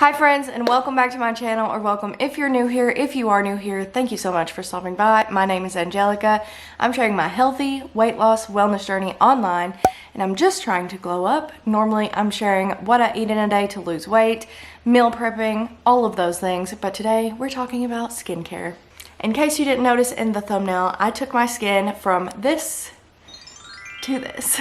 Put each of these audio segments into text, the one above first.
Hi friends, and welcome back to my channel, or welcome if you're new here. If you are new here, thank you so much for stopping by. My name is Angelica. I'm sharing my healthy weight loss wellness journey online, and I'm just trying to glow up. Normally I'm sharing what I eat in a day to lose weight, meal prepping, all of those things, but today we're talking about skincare. In case you didn't notice in the thumbnail, I took my skin from this to this.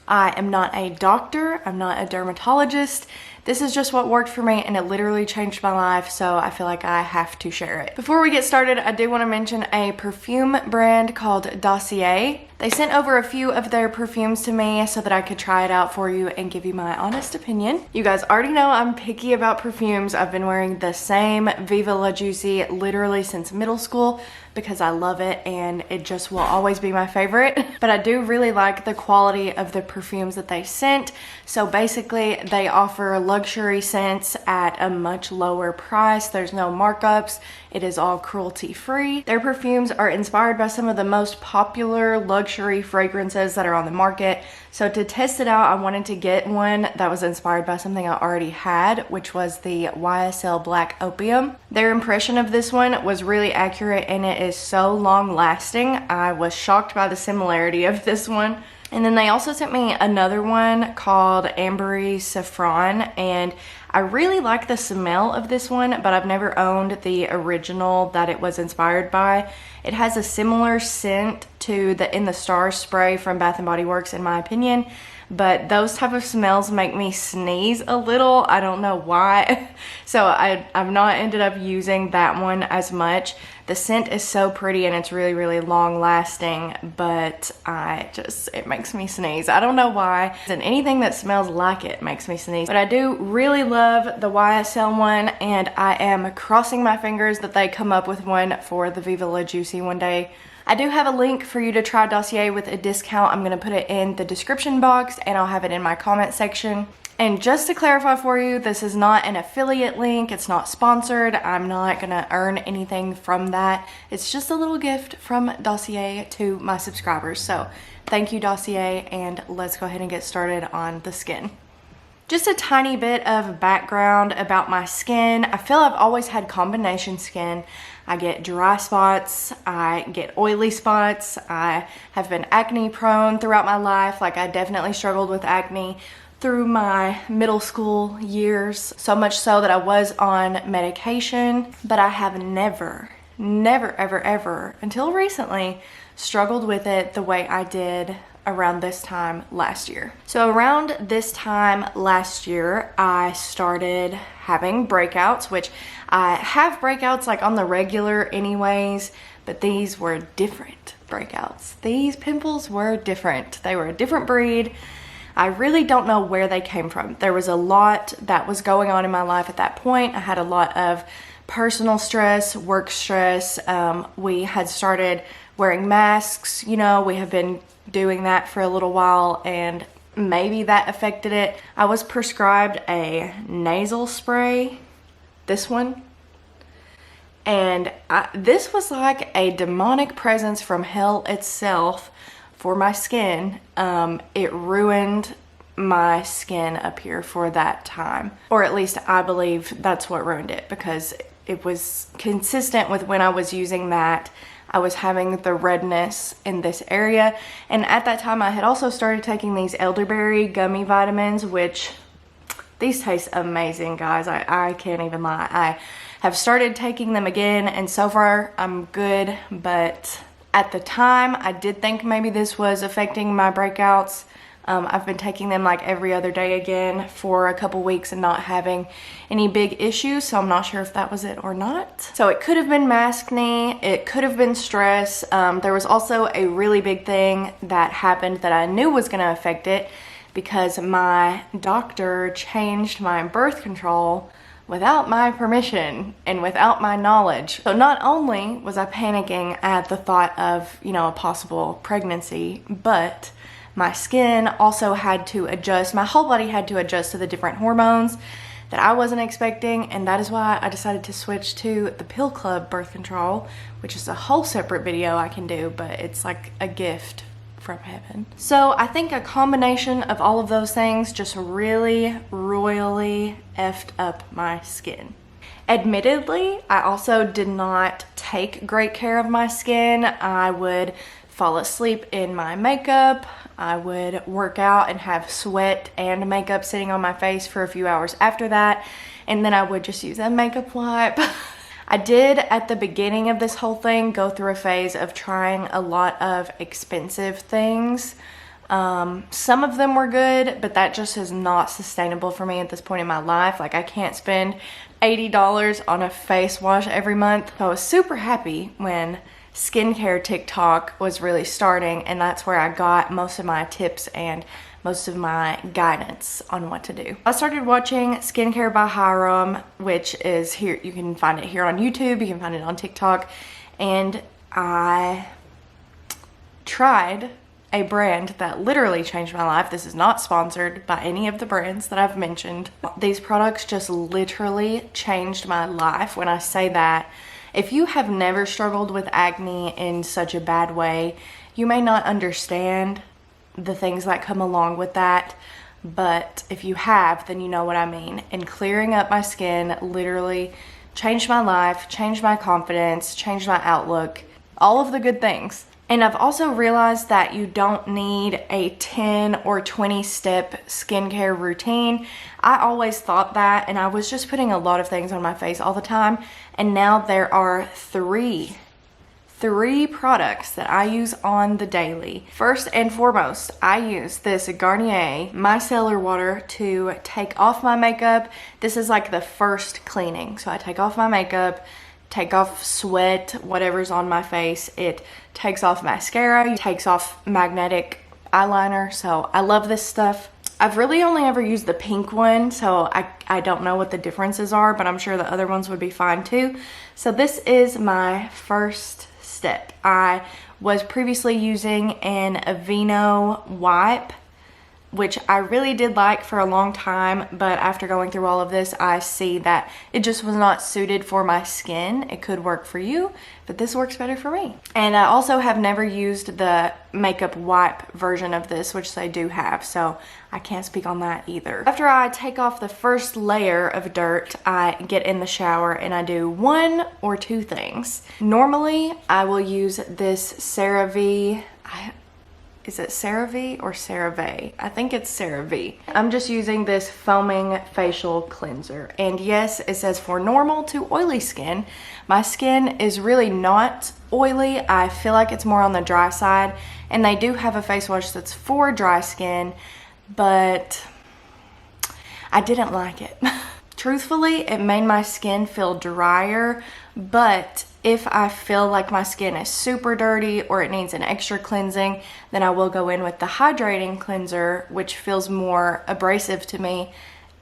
I am not a doctor, I'm not a dermatologist. This is just what worked for me, and it literally changed my life, so I feel like I have to share it. Before we get started, I do want to mention a perfume brand called Dossier. They sent over a few of their perfumes to me so that I could try it out for you and give you my honest opinion. You guys already know I'm picky about perfumes. I've been wearing the same Viva La Juicy literally since middle school because I love it and it just will always be my favorite. But I do really like the quality of the perfumes that they sent. So basically they offer luxury scents at a much lower price. There's no markups. It is all cruelty free. Their perfumes are inspired by some of the most popular luxury fragrances that are on the market. So to test it out, I wanted to get one that was inspired by something I already had, which was the YSL Black Opium. Their impression of this one was really accurate and it is so long lasting. I was shocked by the similarity of this one. And then they also sent me another one called Ambery Saffron, and I really like the smell of this one, but I've never owned the original that it was inspired by. It has a similar scent to the In the Stars spray from Bath & Body Works in my opinion, but those type of smells make me sneeze a little. I don't know why. So I've not ended up using that one as much. The scent is so pretty and it's really, really long lasting, but it makes me sneeze. I don't know why. And anything that smells like it makes me sneeze. But I do really love the YSL one, and I am crossing my fingers that they come up with one for the Viva La Juicy one day. I do have a link for you to try Dossier with a discount. I'm going to put it in the description box and I'll have it in my comment section. And just to clarify for you, this is not an affiliate link. It's not sponsored. I'm not going to earn anything from that. It's just a little gift from Dossier to my subscribers. So thank you, Dossier, and let's go ahead and get started on the skin. Just a tiny bit of background about my skin. I feel I've always had combination skin. I get dry spots, I get oily spots, I have been acne prone throughout my life. Like I definitely struggled with acne through my middle school years, so much so that I was on medication, but I have never, ever, until recently, struggled with it the way I did around this time last year. So around this time last year, I started having breakouts, which I have breakouts like on the regular anyways, but these were different breakouts. These pimples were different. They were a different breed. I really don't know where they came from. There was a lot that was going on in my life at that point. I had a lot of personal stress, work stress. We had started wearing masks, you know, we have been doing that for a little while, and maybe that affected it. I was prescribed a nasal spray, this one, and this was like a demonic presence from hell itself for my skin. It ruined my skin up here for that time, or at least I believe that's what ruined it, because it was consistent with when I was using that. I was having the redness in this area, and at that time I had also started taking these elderberry gummy vitamins, which these taste amazing, guys. I can't even lie. I have started taking them again, and so far I'm good, but at the time I did think maybe this was affecting my breakouts. I've been taking them like every other day again for a couple weeks and not having any big issues, so I'm not sure if that was it or not. So it could have been acne, it could have been stress. There was also a really big thing that happened that I knew was going to affect it, because my doctor changed my birth control without my permission and without my knowledge. So not only was I panicking at the thought of, you know, a possible pregnancy, but my skin also had to adjust. My whole body had to adjust to the different hormones that I wasn't expecting, and that is why I decided to switch to the Pill Club birth control, which is a whole separate video I can do, but it's like a gift from heaven. So I think a combination of all of those things just really royally effed up my skin. Admittedly, I also did not take great care of my skin. I would fall asleep in my makeup. I would work out and have sweat and makeup sitting on my face for a few hours after that. And then I would just use a makeup wipe. I did, at the beginning of this whole thing, go through a phase of trying a lot of expensive things. Some of them were good, but that just is not sustainable for me at this point in my life. Like, I can't spend $80 on a face wash every month. So I was super happy when skincare TikTok was really starting, and that's where I got most of my tips and most of my guidance on what to do. I started watching Skincare by Hiram, which is here. You can find it here on YouTube. You can find it on TikTok. And I tried a brand that literally changed my life. This is not sponsored by any of the brands that I've mentioned. These products just literally changed my life. When I say that, if you have never struggled with acne in such a bad way, you may not understand the things that come along with that, but if you have, then you know what I mean. And clearing up my skin literally changed my life, changed my confidence, changed my outlook, all of the good things. And I've also realized that you don't need a 10 or 20 step skincare routine. I always thought that, and I was just putting a lot of things on my face all the time. And now there are three products that I use on the daily. First and foremost, I use this Garnier micellar water to take off my makeup. This is like the first cleaning. So I take off my makeup, take off sweat, whatever's on my face. It takes off mascara, takes off magnetic eyeliner. So I love this stuff. I've really only ever used the pink one, so I don't know what the differences are, but I'm sure the other ones would be fine too. So this is my first step. I was previously using an Aveeno wipe, which I really did like for a long time, but after going through all of this, I see that it just was not suited for my skin. It could work for you, but this works better for me. And I also have never used the makeup wipe version of this, which they do have, so I can't speak on that either. After I take off the first layer of dirt, I get in the shower and I do one or two things. Normally, I will use this Cerave. Is it Cerave or Cerave? I think it's Cerave. I'm just using this foaming facial cleanser. And yes, it says for normal to oily skin. My skin is really not oily. I feel like it's more on the dry side. And they do have a face wash that's for dry skin, but I didn't like it. Truthfully, it made my skin feel drier, but if I feel like my skin is super dirty or it needs an extra cleansing, then I will go in with the hydrating cleanser, which feels more abrasive to me,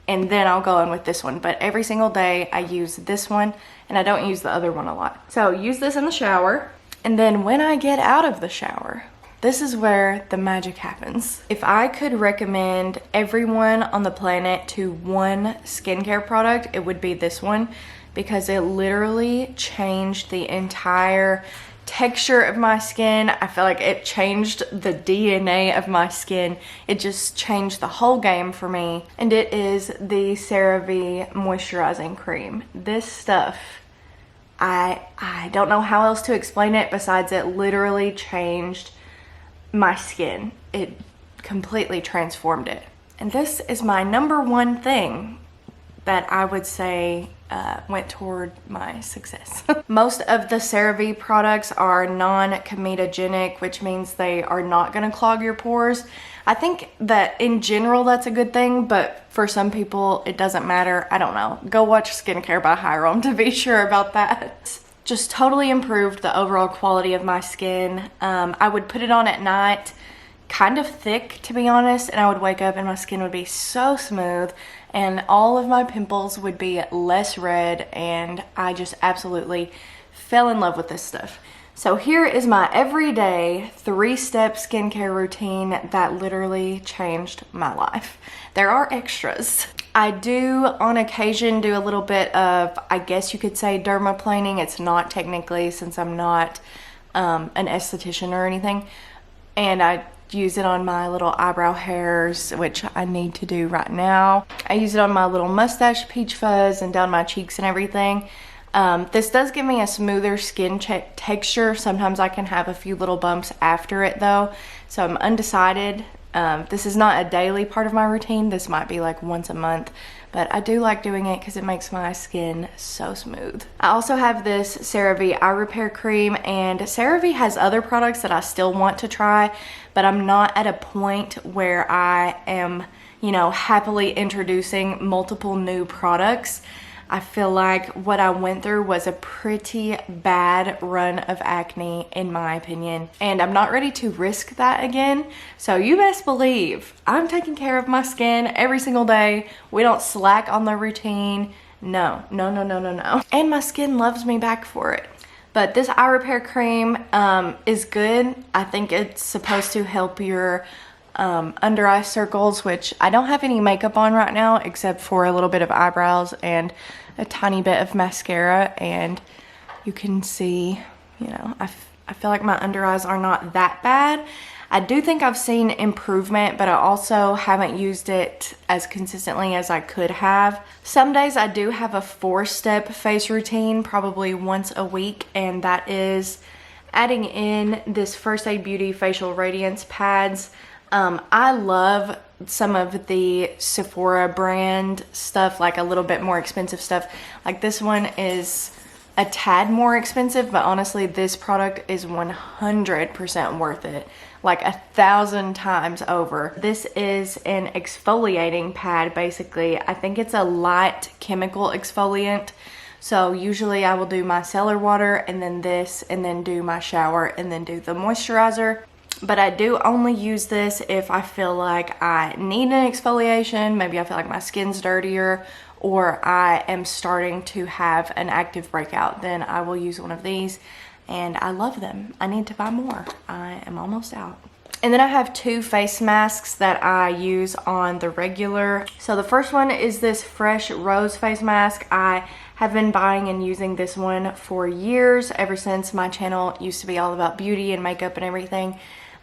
and then I'll go in with this one. But every single day I use this one, and I don't use the other one a lot. So use this in the shower, and then when I get out of the shower, this is where the magic happens. If I could recommend everyone on the planet to one skincare product, it would be this one, because it literally changed the entire texture of my skin. I feel like it changed the DNA of my skin. It just changed the whole game for me. And it is the Cerave moisturizing cream. This stuff, I don't know how else to explain it besides it literally changed my skin. It completely transformed it. And this is my number one thing that I would say went toward my success. Most of the Cerave products are non-comedogenic, which means they are not going to clog your pores. I think that in general that's a good thing, but for some people it doesn't matter. I don't know. Go watch Skincare by Hiram to be sure about that. Just totally improved the overall quality of my skin. I would put it on at night, kind of thick to be honest, and I would wake up and my skin would be so smooth and all of my pimples would be less red, and I just absolutely fell in love with this stuff. So here is my everyday 3-step skincare routine that literally changed my life. There are extras. I do on occasion do a little bit of, I guess you could say, dermaplaning. It's not technically, since I'm not an esthetician or anything. and I use it on my little eyebrow hairs, which I need to do right now. I use it on my little mustache peach fuzz and down my cheeks and everything. This does give me a smoother skin texture. Sometimes I can have a few little bumps after it though, so I'm undecided. This is not a daily part of my routine. This might be like once a month, but I do like doing it because it makes my skin so smooth. I also have this Cerave eye repair cream, and Cerave has other products that I still want to try, but I'm not at a point where I am, you know, happily introducing multiple new products. I feel like what I went through was a pretty bad run of acne, in my opinion, and I'm not ready to risk that again. So you best believe I'm taking care of my skin every single day. We don't slack on the routine. No. And my skin loves me back for it. But this eye repair cream is good. I think it's supposed to help your under eye circles, which I don't have any makeup on right now except for a little bit of eyebrows and a tiny bit of mascara, and you can see, you know, I feel like my under eyes are not that bad. I do think I've seen improvement, but I also haven't used it as consistently as I could have. Some days I do have a 4-step face routine, probably once a week, and that is adding in this First Aid Beauty Facial Radiance pads. I love some of the Sephora brand stuff, like a little bit more expensive stuff. Like this one is a tad more expensive, but honestly this product is 100% worth it, like 1,000 times over. This is an exfoliating pad basically. I think it's a light chemical exfoliant. So usually I will do my cellar water and then this, and then do my shower and then do the moisturizer. But I do only use this if I feel like I need an exfoliation. Maybe I feel like my skin's dirtier, or I am starting to have an active breakout. Then I will use one of these, and I love them. I need to buy more. I am almost out. And then I have 2 face masks that I use on the regular. So the first one is this Fresh Rose face mask. I have been buying and using this one for years, ever since my channel used to be all about beauty and makeup and everything.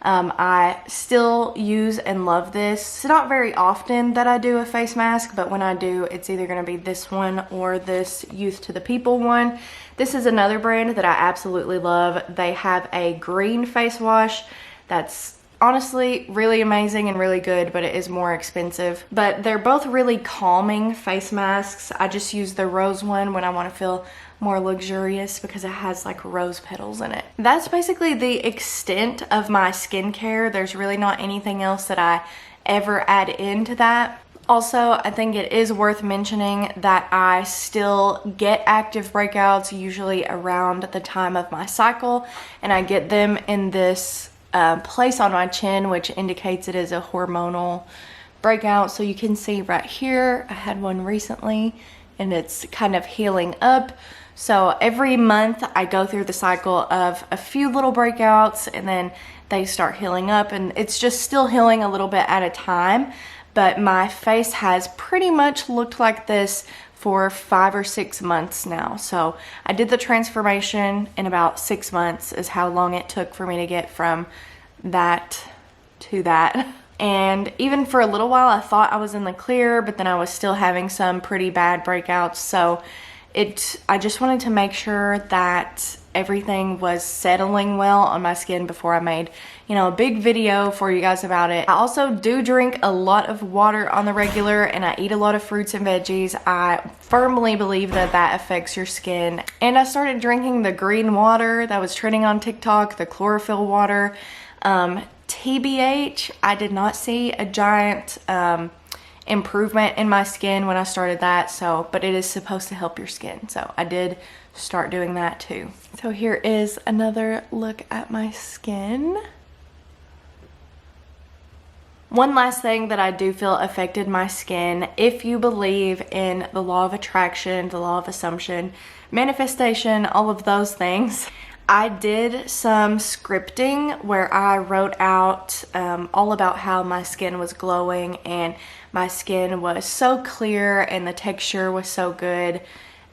I still use and love this. It's not very often that I do a face mask, but when I do, it's either going to be this one or this Youth to the People one. This is another brand that I absolutely love. They have a green face wash that's honestly really amazing and really good, but it is more expensive. But they're both really calming face masks. I just use the rose one when I want to feel more luxurious because it has like rose petals in it. That's basically the extent of my skincare. There's really not anything else that I ever add into that. Also, I think it is worth mentioning that I still get active breakouts usually around the time of my cycle, and I get them in this place on my chin, which indicates it is a hormonal breakout. So you can see right here, I had one recently and it's kind of healing up. So every month I go through the cycle of a few little breakouts, and then they start healing up, and it's just still healing a little bit at a time. But my face has pretty much looked like this for 5 or 6 months now. So I did the transformation in about 6 months is how long it took for me to get from that to that. And even for a little while I thought I was in the clear, but then I was still having some pretty bad breakouts. So I just wanted to make sure that everything was settling well on my skin before I made, you know, a big video for you guys about it. I also do drink a lot of water on the regular, and I eat a lot of fruits and veggies. I firmly believe that that affects your skin. And I started drinking the green water that was trending on TikTok, the chlorophyll water. TBH, I did not see a giant improvement in my skin when I started that, but it is supposed to help your skin, so I did start doing that too. So here is another look at my skin. One last thing that I do feel affected my skin, if you believe in the law of attraction, the law of assumption, manifestation, all of those things, I did some scripting where I wrote out all about how my skin was glowing, and my skin was so clear and the texture was so good.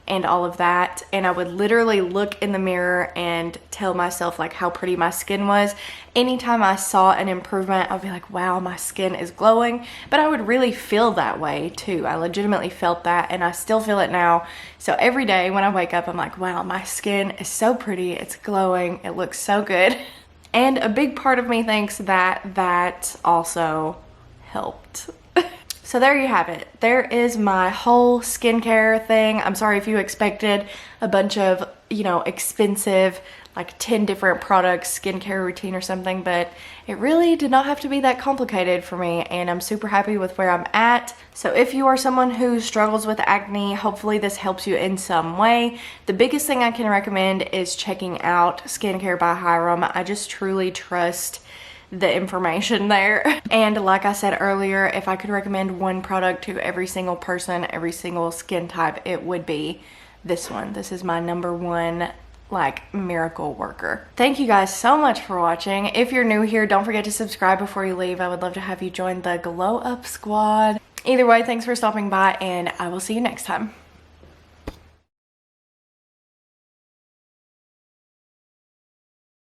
and all of that, and I would literally look in the mirror and tell myself like how pretty my skin was. Anytime I saw an improvement, I'd be like, wow, my skin is glowing. But I would really feel that way too. I legitimately felt that, and I still feel it now. So every day when I wake up, I'm like, wow, my skin is so pretty, it's glowing, it looks so good. And a big part of me thinks that that also helped. So there you have it. There is my whole skincare thing. I'm sorry if you expected a bunch of, you know, expensive, like 10 different products, skincare routine or something, but it really did not have to be that complicated for me, and I'm super happy with where I'm at. So if you are someone who struggles with acne, hopefully this helps you in some way. The biggest thing I can recommend is checking out Skincare by Hyram. I just truly trust the information there. And like I said earlier, if I could recommend one product to every single person, every single skin type, it would be this one. This is my #1 like miracle worker. Thank you guys so much for watching. If you're new here, don't forget to subscribe before you leave. I would love to have you join the Glow Up Squad. Either way, thanks for stopping by, and I will see you next time.